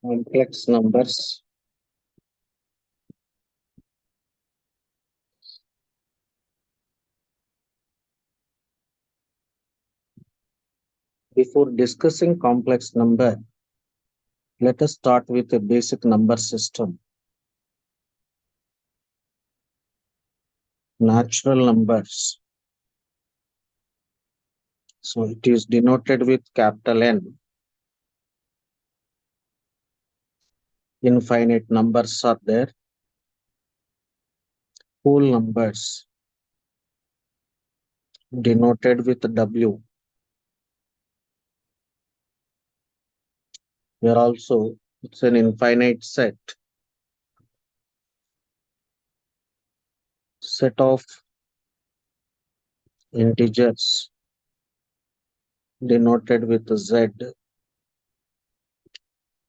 Complex numbers. Before discussing complex number, let us start with a basic number system. Natural numbers. So it is denoted with capital N. Infinite numbers are there. Whole numbers denoted with W. Here also it's an infinite set. Set of integers denoted with Z.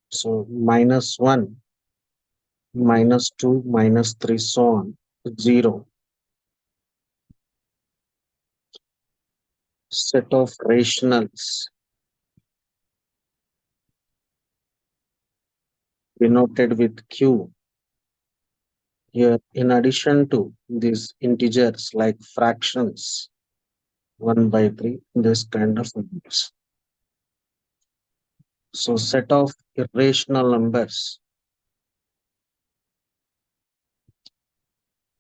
So -1, -2, -3, so on. 0. Set of rationals denoted with Q. Here, in addition to these integers like fractions, 1/3, this kind of numbers. So, set of irrational numbers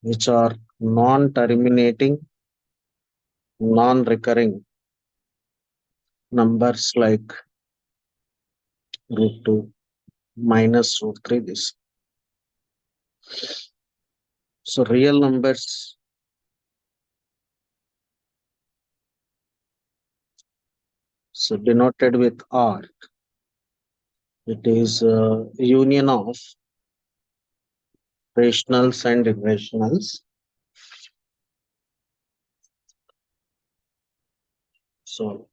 which are non-terminating, non-recurring numbers like √2, -√3. This. So, real numbers. So, denoted with R. It is a union of rationals and irrationals. So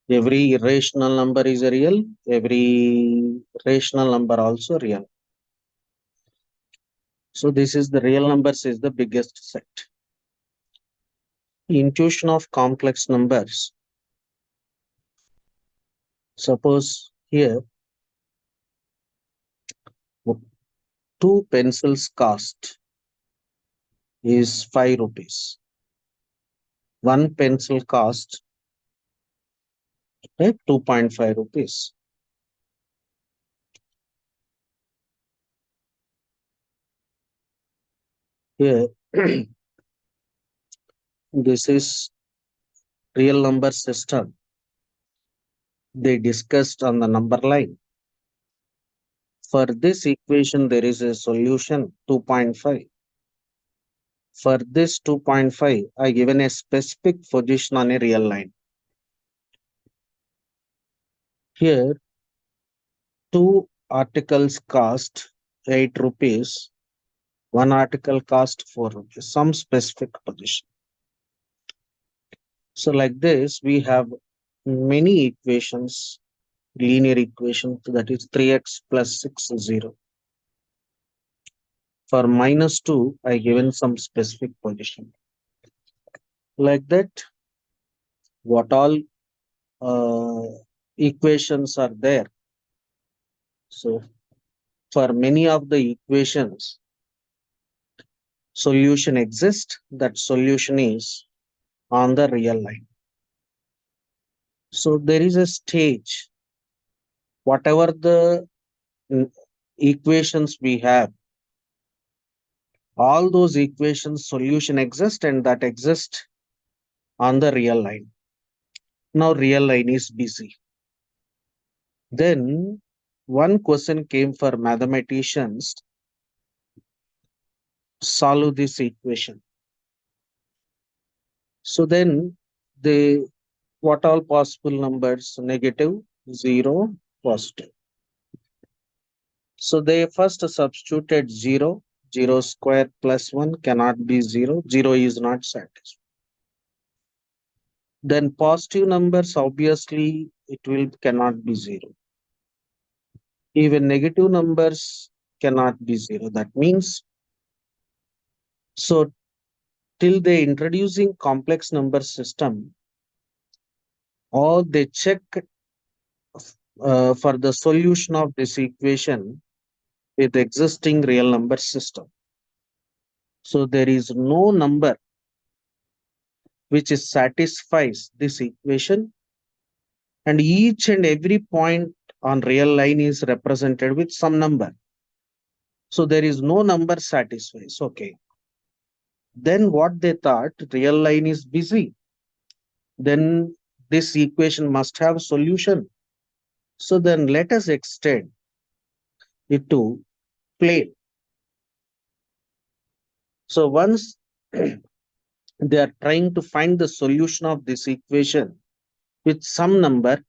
every irrational number is a real, every rational number also real. So this is the real numbers is the biggest set. Intuition of complex numbers. Suppose here 2 pencils cost is 5 rupees. 1 pencil cost 2.5 rupees. Here this is real number system. They discussed on the number line. For this equation, there is a solution 2.5. For this 2.5, I given a specific position on a real line. Here, 2 articles cost 8 rupees. 1 article cost 4 rupees, some specific position. So like this, we have many equations, linear equation, that is 3x plus 6 is 0. For -2, I given some specific position. Like that, what all equations are there. So for many of the equations, solution exists. That solution is on the real line. So there is a stage. Whatever the equations we have, all those equations solution exist and that exist on the real line. Now real line is busy. Then one question came for mathematicians, solve this equation. So then they, what all possible numbers? Negative, 0, positive. So they first substituted 0. 0 square plus 1 cannot be 0. 0 is not satisfied. Then positive numbers, obviously, it will cannot be 0. Even negative numbers cannot be 0. That means, so till they introducing complex number system, or they check for the solution of this equation with existing real number system. So there is no number which is satisfies this equation, and each and every point on real line is represented with some number. So there is no number satisfies. Okay. Then what they thought, real line is busy. Then this equation must have solution. So then let us extend it to plane. So once they are trying to find the solution of this equation with some number,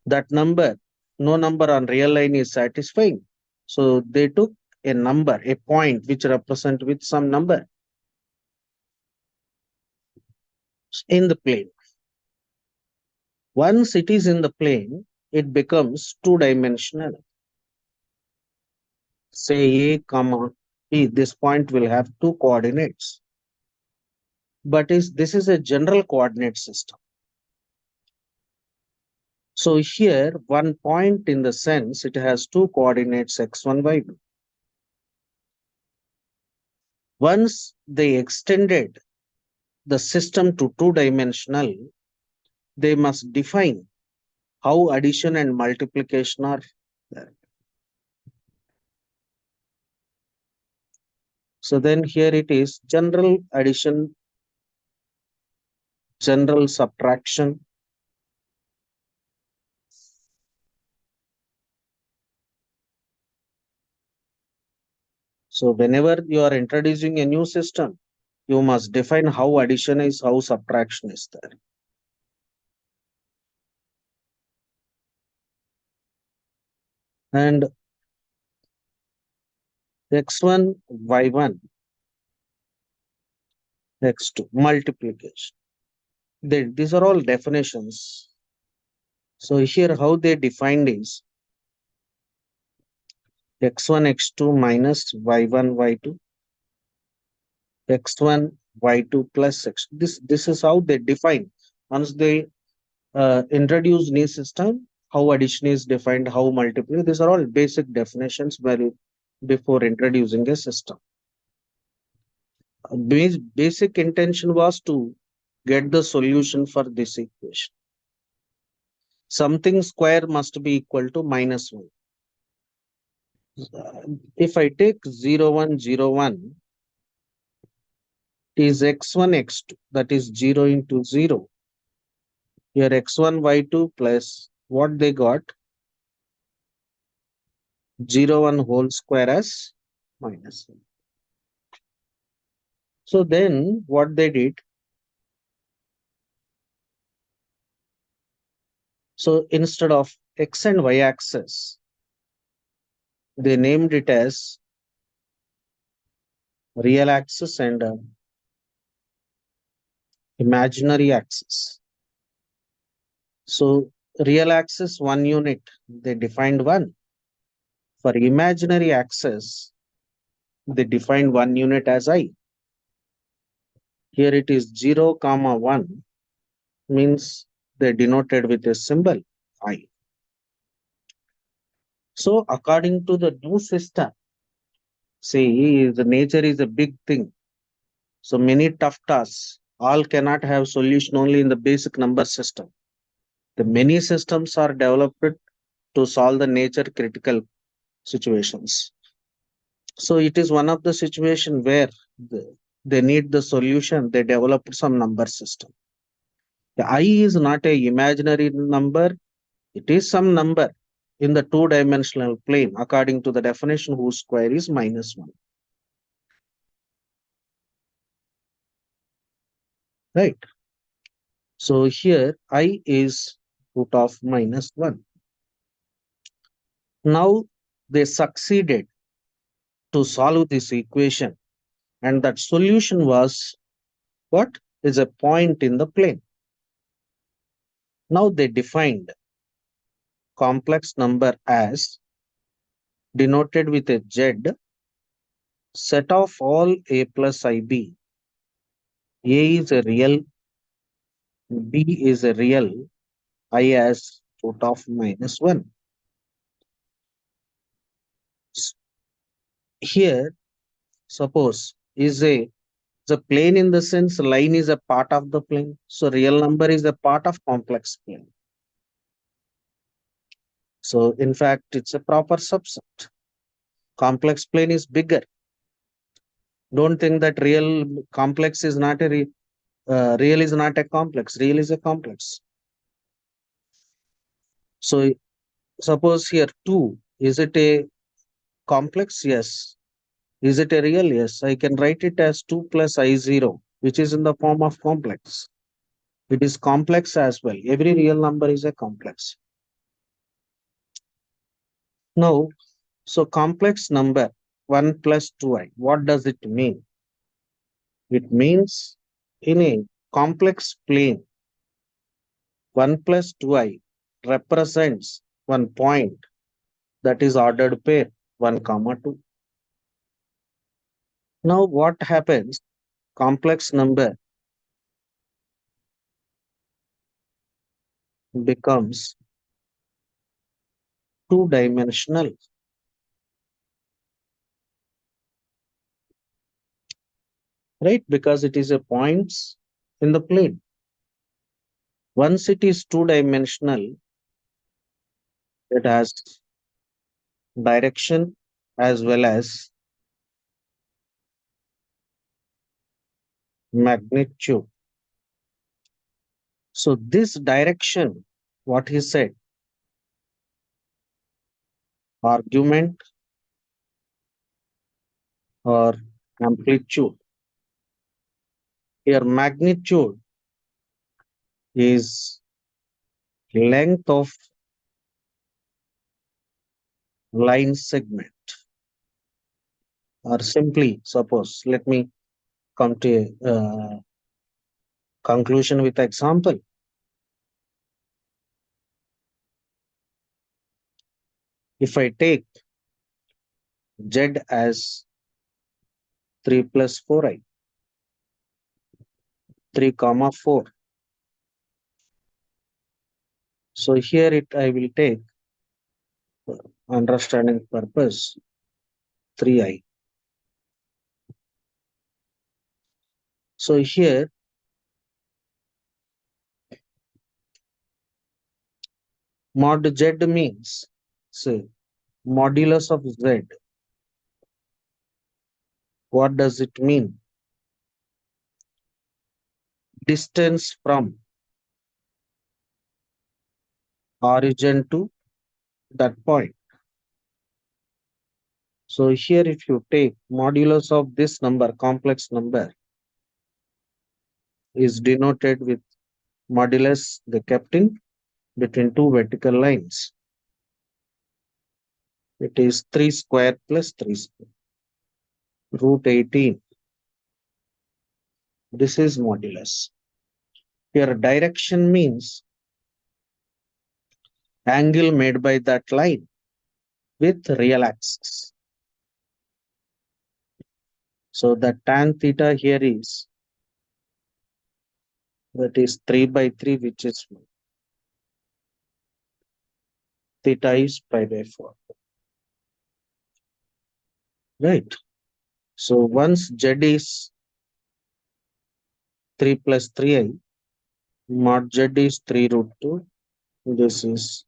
that number, no number on real line is satisfying. So they took a number, a point which represent with some number in the plane. Once it is in the plane, it becomes two-dimensional. Say A, comma B, this point will have two coordinates. But this is a general coordinate system. So here, one point in the sense it has two coordinates x1, y2. Once they extended the system to two-dimensional, they must define how addition and multiplication are there. So then here it is general addition, general subtraction. So whenever you are introducing a new system, you must define how addition is, how subtraction is there. And x1, y1, x2, multiplication. These are all definitions. So here how they defined is x1, x2 minus y1, y2, x1, y2 plus x. This is how they define. Once they introduce new system, how addition is defined, how multiply. These are all basic definitions before introducing a system. Basic intention was to get the solution for this equation. Something square must be equal to minus 1. If I take 0, 1, 0, 1, it is x1, x2, that is 0 into 0. Here x1, y2 plus what they got, 0, 1 whole square as minus 1. So then what they did, so instead of x and y axis, they named it as real axis and imaginary axis. So real axis 1 unit, they defined 1. For imaginary axis, they defined 1 unit as I. Here it is 0, comma 1 means they denoted with a symbol I. So according to the new system, see, the nature is a big thing. So many tough tasks, all cannot have solution only in the basic number system. The many systems are developed to solve the nature critical situations. So it is one of the situation where they need the solution. They developed some number system. The I is not a imaginary number. It is some number in the two-dimensional plane according to the definition whose square is minus 1. Right. So here I is root of minus 1. Now they succeeded to solve this equation, and that solution was what is a point in the plane. Now they defined complex number as denoted with a Z, set of all a plus ib. A is a real, B is a real, I as root of minus 1. Here, suppose is a the plane in the sense line is a part of the plane. So real number is a part of complex plane. So in fact, it's a proper subset. Complex plane is bigger. Don't think that complex is not real is not a complex. Real is a complex. So suppose here 2, is it a complex? Yes. Is it a real? Yes. I can write it as 2 plus I0, which is in the form of complex. It is complex as well. Every real number is a complex. Now, so complex number 1 plus 2i, what does it mean? It means in a complex plane, 1 plus 2i represents one point, that is ordered pair 1 comma 2. Now what happens? Complex number becomes two-dimensional, right? Because it is a points in the plane. Once it is two-dimensional, it has direction as well as magnitude. So this direction, what he said, argument or amplitude. Here magnitude is length of line segment, or simply suppose, let me come to a conclusion with example. If I take Z as 3 plus 4i, 3 comma 4. So here I will take understanding purpose 3i. So here mod Z means, say, modulus of Z. What does it mean? Distance from origin to that point. So here if you take modulus of this number, complex number, is denoted with modulus they kept in between two vertical lines. It is 3 square plus 3 square, root 18. This is modulus. Here direction means angle made by that line with real axis. So the tan theta here is, that is 3 by 3, which is theta is pi by 4. Right. So once Z is 3 plus 3i, mod Z is 3 root 2. This is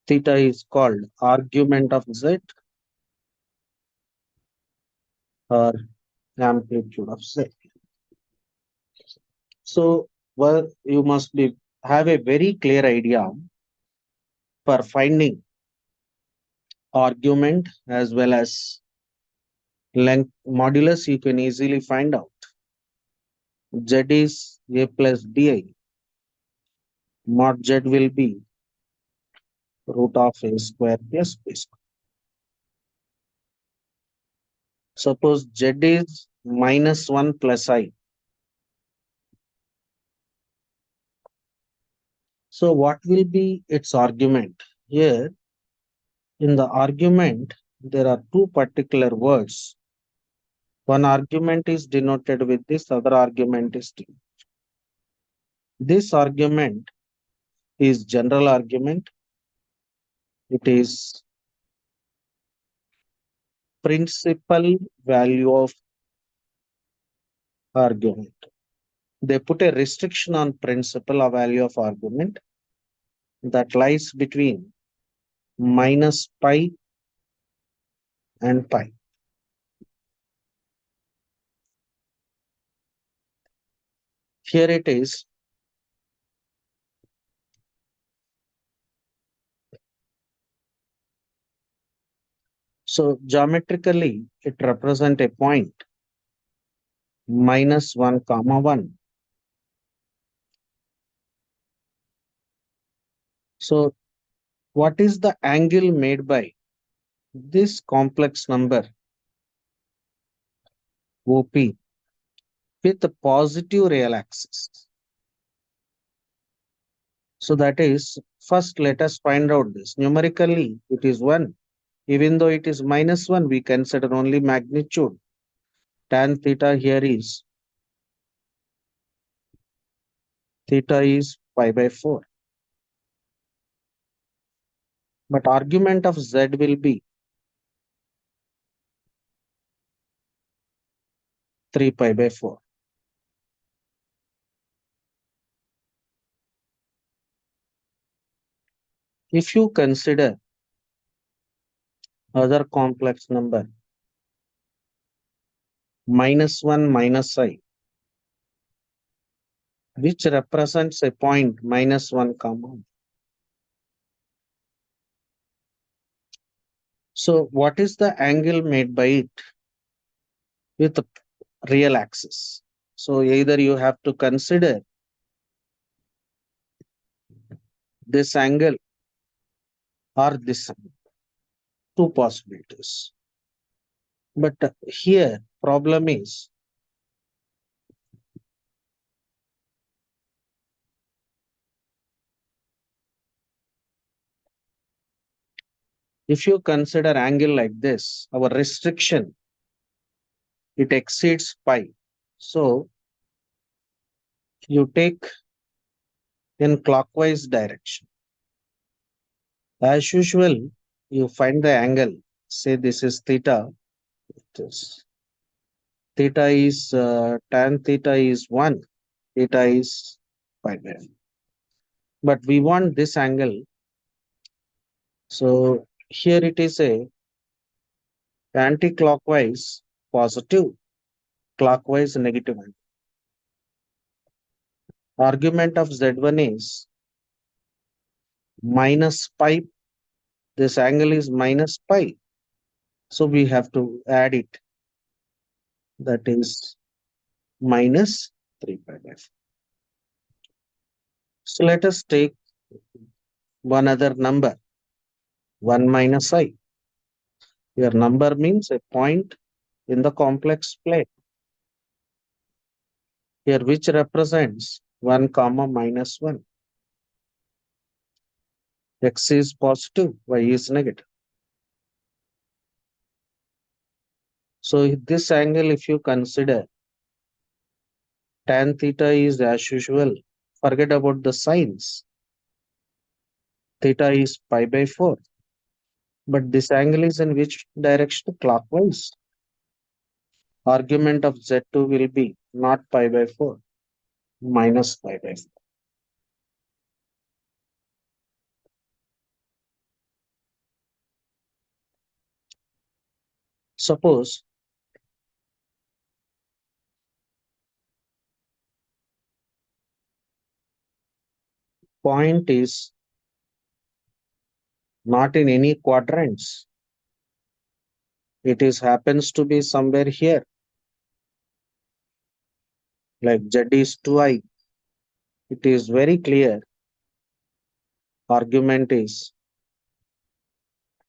theta is called argument of Z or amplitude of Z. So well, you must have a very clear idea for finding argument as well as length modulus. You can easily find out. Z is a plus bi. Mod Z will be root of a square plus b square. Suppose Z is minus 1 plus I. So what will be its argument? Here in the argument, there are two particular words. One argument is denoted with this, other argument is denoted. This argument is general argument. It is principal value of argument. They put a restriction on principal value of argument that lies between minus pi and pi. Here it is. So geometrically, it represents a point minus 1 comma 1. So what is the angle made by this complex number OP with the positive real axis? So that is, first let us find out this. Numerically, it is 1. Even though it is minus 1, we consider only magnitude. Tan theta here is pi by 4. But argument of z will be 3 pi by 4. If you consider other complex number minus 1 minus I, which represents a point minus 1 comma. So what is the angle made by it with the real axis? So either you have to consider this angle or this angle. Two possibilities. But here problem is if you consider angle like this, our restriction, it exceeds pi. So you take in clockwise direction. As usual, you find the angle. Say this is theta. Theta is tan theta is 1. Theta is pi by 4. But we want this angle. So here it is a anti-clockwise positive, clockwise negative. Argument of Z1 is minus pi. This angle is minus pi. So we have to add it. That is minus 3 pi by 4. So let us take one other number, 1 minus I. Your number means a point in the complex plane. Here which represents 1 comma minus 1. X is positive, Y is negative. So this angle, if you consider tan theta is as usual, forget about the signs. Theta is pi by 4. But this angle is in which direction? Clockwise. Argument of Z2 will be not pi by 4, minus pi by 4. Suppose point is not in any quadrants. It is happens to be somewhere here. Like Z is 2I. It is very clear. Argument is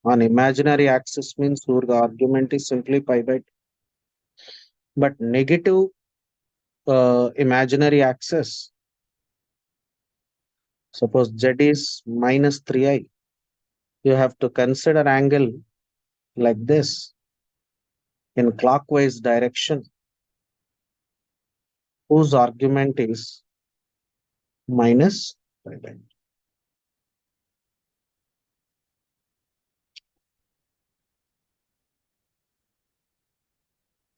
on imaginary axis means your argument is simply pi by 2. But negative imaginary axis, suppose Z is minus 3I. You have to consider angle like this in clockwise direction, whose argument is minus pi by 2.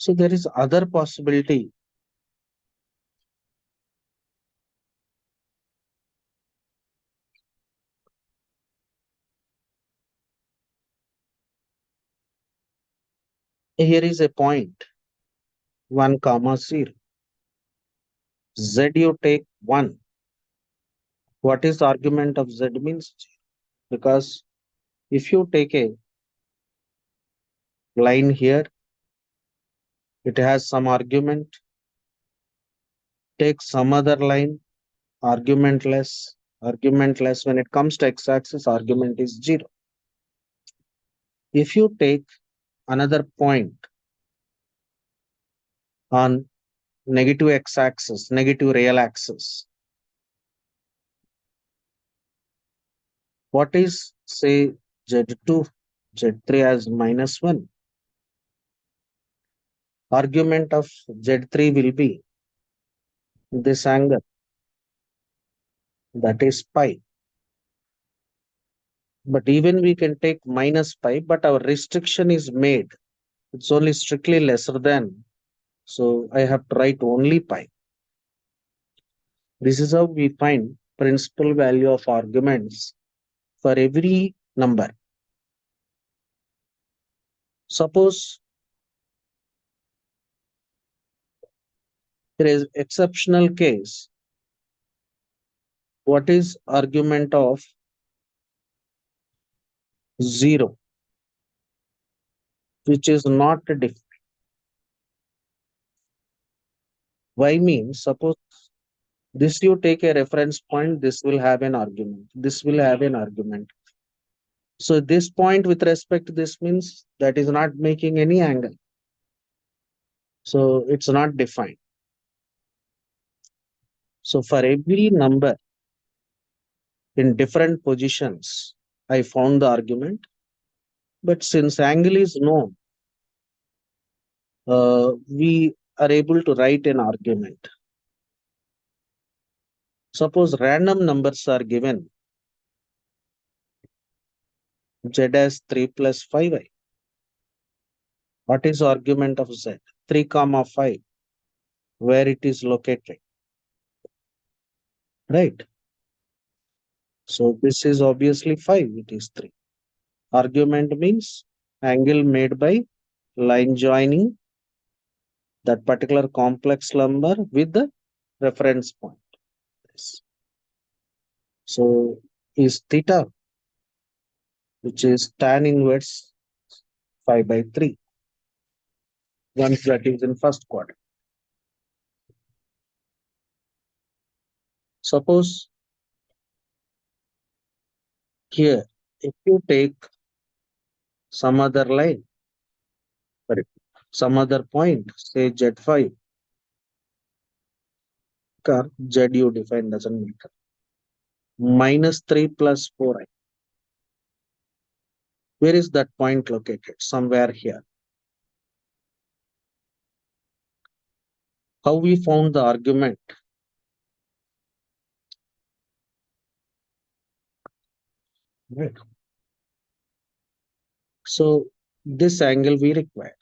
So there is other possibility. Here is a point, 1 comma 0. Z you take 1. What is the argument of Z means? Because if you take a line here, it has some argument. Take some other line, argumentless. Argumentless, when it comes to x-axis, argument is 0. If you take another point on negative x-axis, negative real axis, what is, say, Z2, Z3 as -1? Argument of Z3 will be this angle, that is pi. But even we can take minus pi, but our restriction is made. It's only strictly lesser than. So I have to write only pi. This is how we find principal value of arguments for every number. Suppose there is exceptional case. What is argument of 0, which is not different? Why means, suppose this you take a reference point, this will have an argument. This will have an argument. So this point with respect to this means that is not making any angle. So it's not defined. So for every number in different positions, I found the argument. But since angle is known, we are able to write an argument. Suppose random numbers are given, z as 3 plus 5i. What is argument of z? 3 comma 5, where it is located, right? So this is obviously 5, it is 3. Argument means angle made by line joining that particular complex number with the reference point. Yes. So is theta, which is tan inverse 5 by 3, once that is in first quadrant. Suppose here, if you take some other line, sorry, some other point, say Z5, Z you define doesn't matter, minus 3 plus 4i. Where is that point located? Somewhere here. How we found the argument? Right. So this angle we require.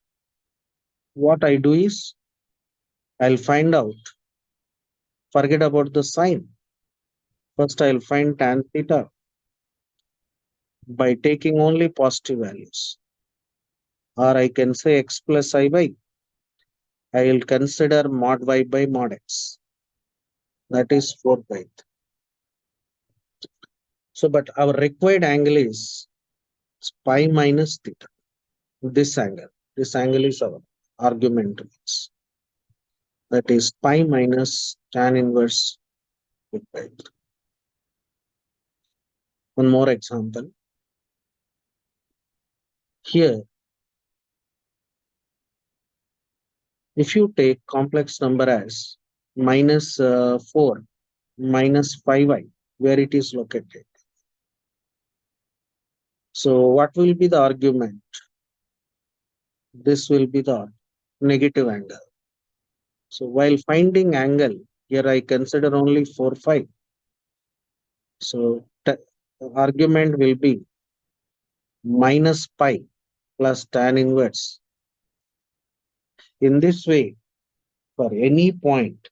What I do is, I'll find out, forget about the sign. First, I'll find tan theta by taking only positive values. Or I can say x plus I by. I will consider mod y by mod x. That is 4 pi. So, but our required angle is pi minus theta. This angle. This angle is our argument. That is pi minus tan inverse 4 pi. One more example. Here, if you take complex number as minus 4 minus 5i, where it is located. So what will be the argument? This will be the negative angle. So while finding angle, here I consider only 4, 5. So argument will be minus pi plus tan inverse. In this way, for any point,